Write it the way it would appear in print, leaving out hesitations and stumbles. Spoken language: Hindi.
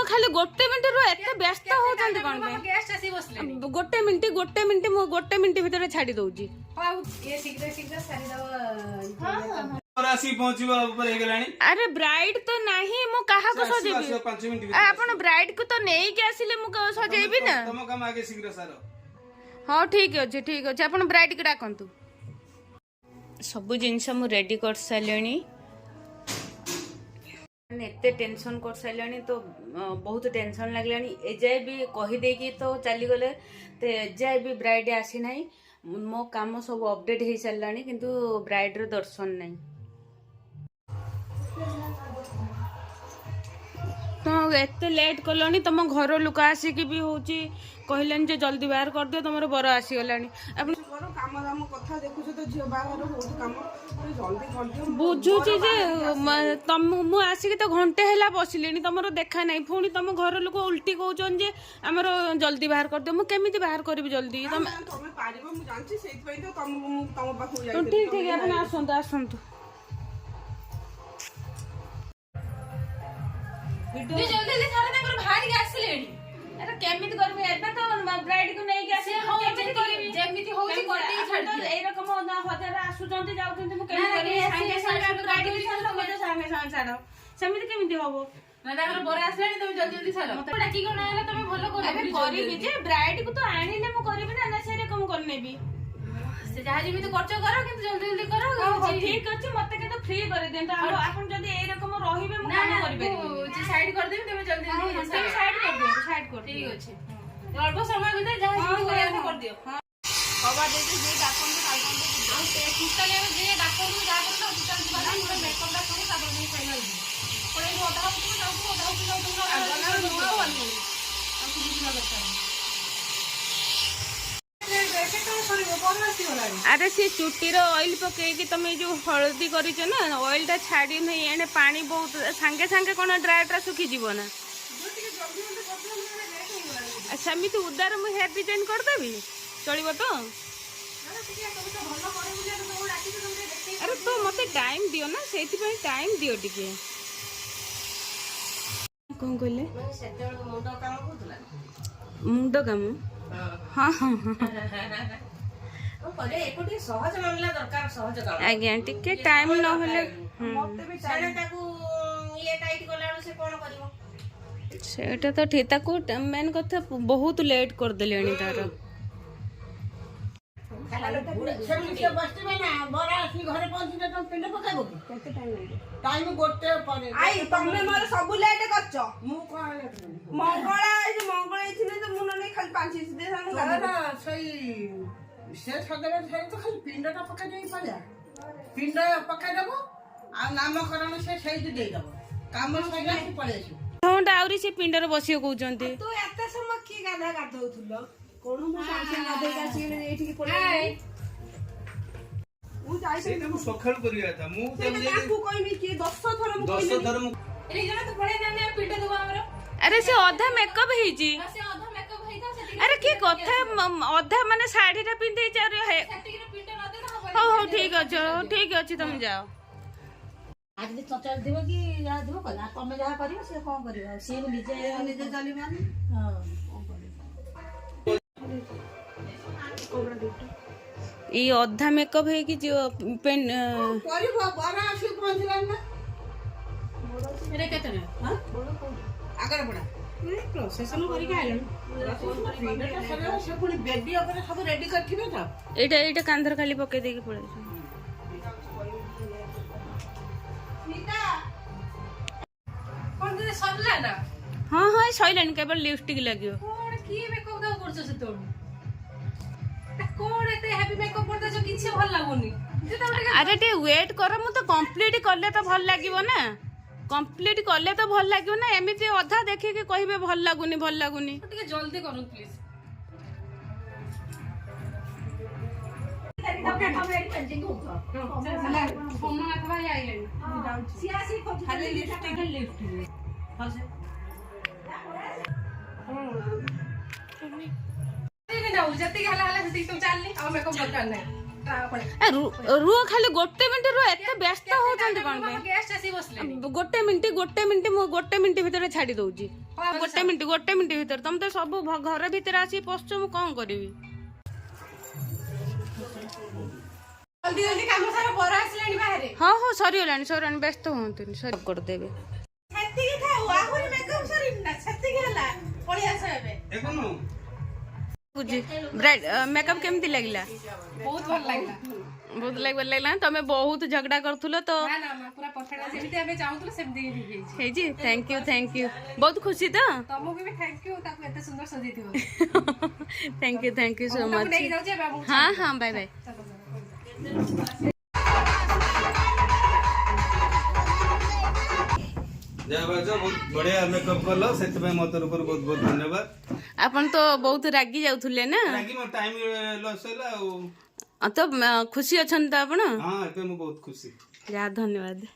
खाली गोटे मिनट रो एते व्यस्त होचंदी कोन पे गेस्ट आसी बसले गोटे मिनट मु गोटे मिनट भीतर छाडी दउजी ये शीघ्र सारी दव हां और आसी पहुंचबा ऊपर हे गेलानी अरे ब्राइड तो नहीं मु कहा को सजेबी 5 मिनट आपण ब्राइड को तो नेई के आसीले मु सजेबी ना तुम काम आगे शीघ्र सारो हां ठीक अछि आपण ब्राइड के डाकंतु सब जिनस मु रेडी कर सालेनी एते टेंशन कर सारे तो बहुत टेंशन लगलानी एजाए भी कहीदे कि तो चली गले तो एजाए भी ब्राइड आसी ना मो काम सब अपडेट हो सारा किंतु ब्राइड रो दर्शन नहीं तो एते लेट कलनी तुम घर लोक आसिक भी हूँ कहलानी जे जल्दी बाहर कर दियो तुम बर आसीगलानी बुझुची जे तुम मु आसिक तो घंटे हैला बसिलेनी तुम देखा नहीं पुणी तुम घर लोक उल्टी कहउछन जे हमर जल्दी बाहर कर दियो मु केमिति बाहर करबी जल्दी तुम पारिबो मु जानछि सेति तो तुम पाखु जाई ठीक अपन आसंतु जल्दी जल्दी सारे तकर भारी आसिलेनी अरे केमिति करबे एबे तो ब्राइड को नहीं के आसे हो जेमिति होची करते छाड़ दे ए रकम हजार आसुचंती जाउचंती मु केमिति करी संगे ब्राइड भी छाड़ दो मते संगे छाड़ सेमिति केमिति होबो ना तकर बरे आसलेनी तुम जल्दी जल्दी छाड़ मते डाकी कोन आले तुम भलो करबी करबी जे ब्राइड को तो आनिले मु करबी ना से रकम करनेबी से जहां जेमिति खर्च करो किंतु जल्दी जल्दी करो ठीक अछि मते के तो फ्री कर देन तो आपण जदी ए रकम रहिबे मु काम करि परिबी जे साइड कर देबी तबे जल्दी जल्दी साइड कर ठीक अछि अल्प समय भीतर जहां जेमिति करिया कर दियो बाबा दे जे डाकन के डाकन हम ते कितने में जे डाकन के जा कर तो कितन बाला मोर मेकअप दा करी तब नहीं फाइनल पड़े ओदा को जाऊ आगना नुआ वाली हम कुछ ना करता अरे सी चुटीर ऑयल पकई तुम जो हलदी कर ऑयल टा छाड़ी नहीं एने पानी बहुत सांगे सांगे कौन ड्राई ड्रा सुखी जीव ना सेमती उदार मुझे हेयर डिजाइन करदेवी चलो तो अरे तो मत टाइम दियो ना से टाइम दियो टिके कौन कहले मुंड काम हाँ हाँ आज्ञा टिके टाइम न सेटा तो ठीक ताको मेन कथा बहुत लेट कर देलेनी तार टाइम गोटे परे आई तमे मोर सब लेट करछ मु कोन मंगळा इथिने तो मुन नै खाली 5 दे ना सही से सदरे से तो खाली पिंडटा पका देई पाया पिंड पका देबो आ नामकरण से सही दे देबो काम सही से पळे आसी होंडा आउरी से पिंडर बसियो कहउचंती तू एते समय की गाधा गाधौथुलो कोन मु साथे गाधै गासी एठी की पळे मु जाई से मु सखल करिया था मु ताकू कहबी कि 10 थर मु 10 थर मु एरी जने तो पळे ना पिंड देबो हमरो अरे से आधा मेकअप हेजी से आधा मेकअप हेता से अरे की कथा आधा माने साड़ी रे पिंदे चार है सेटिक रे पिंड न दे ना हो ठीक अछि तुम जाओ आज दे चचल देबो कि या देबो कला तमे जहा करियो से कोन करियो से निजे निजे चली मान हां ई आधा मेकअप है कि जो पेन करिबो बरा आसी पहुंचला ना रे केतने हां आगर पड़ा प्रोसेसन करी के आइलन से पुनी बेबी ओपरे सब रेडी करथिबे त एटा कांधर खाली पके दे के पड़े सीता कोन दे सरला ना हां हां सइलन केवल लिपस्टिक लागियो कोन की मेकअप दा करछ से तोड़ कोन एते हैप्पी मेकअप करदा जो किछ भल लागोनी अरे टे वेट कर मु तो कंप्लीट करले तो भल लागिवो ना कंप्लीट करले तो भल लागिवो ना एमिति अधा देखे के कहिबे भल लागुनी टिके जल्दी करू प्लीज ओके हम रेडी पेंटिंग होता चला फोन में अथवा आइलन सियासी को खाली लिपस्टिक हां से ठीक है ना जति हला हला जति तुम चलनी अब मेकअप दरकार नहीं रुह खाली गोटे मिनिट रुह एते व्यस्त होचंदी कोन पे गेस्ट आसी बसले गोटे मिनिट मु गोटे मिनिट भीतर छाड़ी दउची गोटे मिनिट भीतर तुम तो सब घर भीतर आसी पसछ मु कोन करबी जल्दी जल्दी काम सारा बरा आसलानी बाहरे हाँ हाँ सरीगलानी व्यस्त हुंतुनी सर कर देबे छाती के थाउ आहुरी मेकअप सरी ना छाती के हला पळी आस एबे देखनु बुझी ब्राइड मेकअप केमती लागला बहुत भल लागला बहुत लागला तमे बहुत झगड़ा करथुलो तो ना ना मा पूरा परफेक्ट जेमिति हमें चाहूतलो सेमति ही हे जी थैंक यू बहुत खुशी तो तमको भी थैंक यू ताको एते सुंदर सजी दियो थैंक यू सो मच नहीं जाऊ जे बाबू हाँ बाय बाय बहुत बढ़िया मेकअप कल से मो तरफ बहुत बहुत धन्यवाद आपन तो बहुत रागी जाउथुले ना रागी मो टाइम लॉस होला तो खुशी अछन तो आपण हां एते मो बहुत खुशी जा धन्यवाद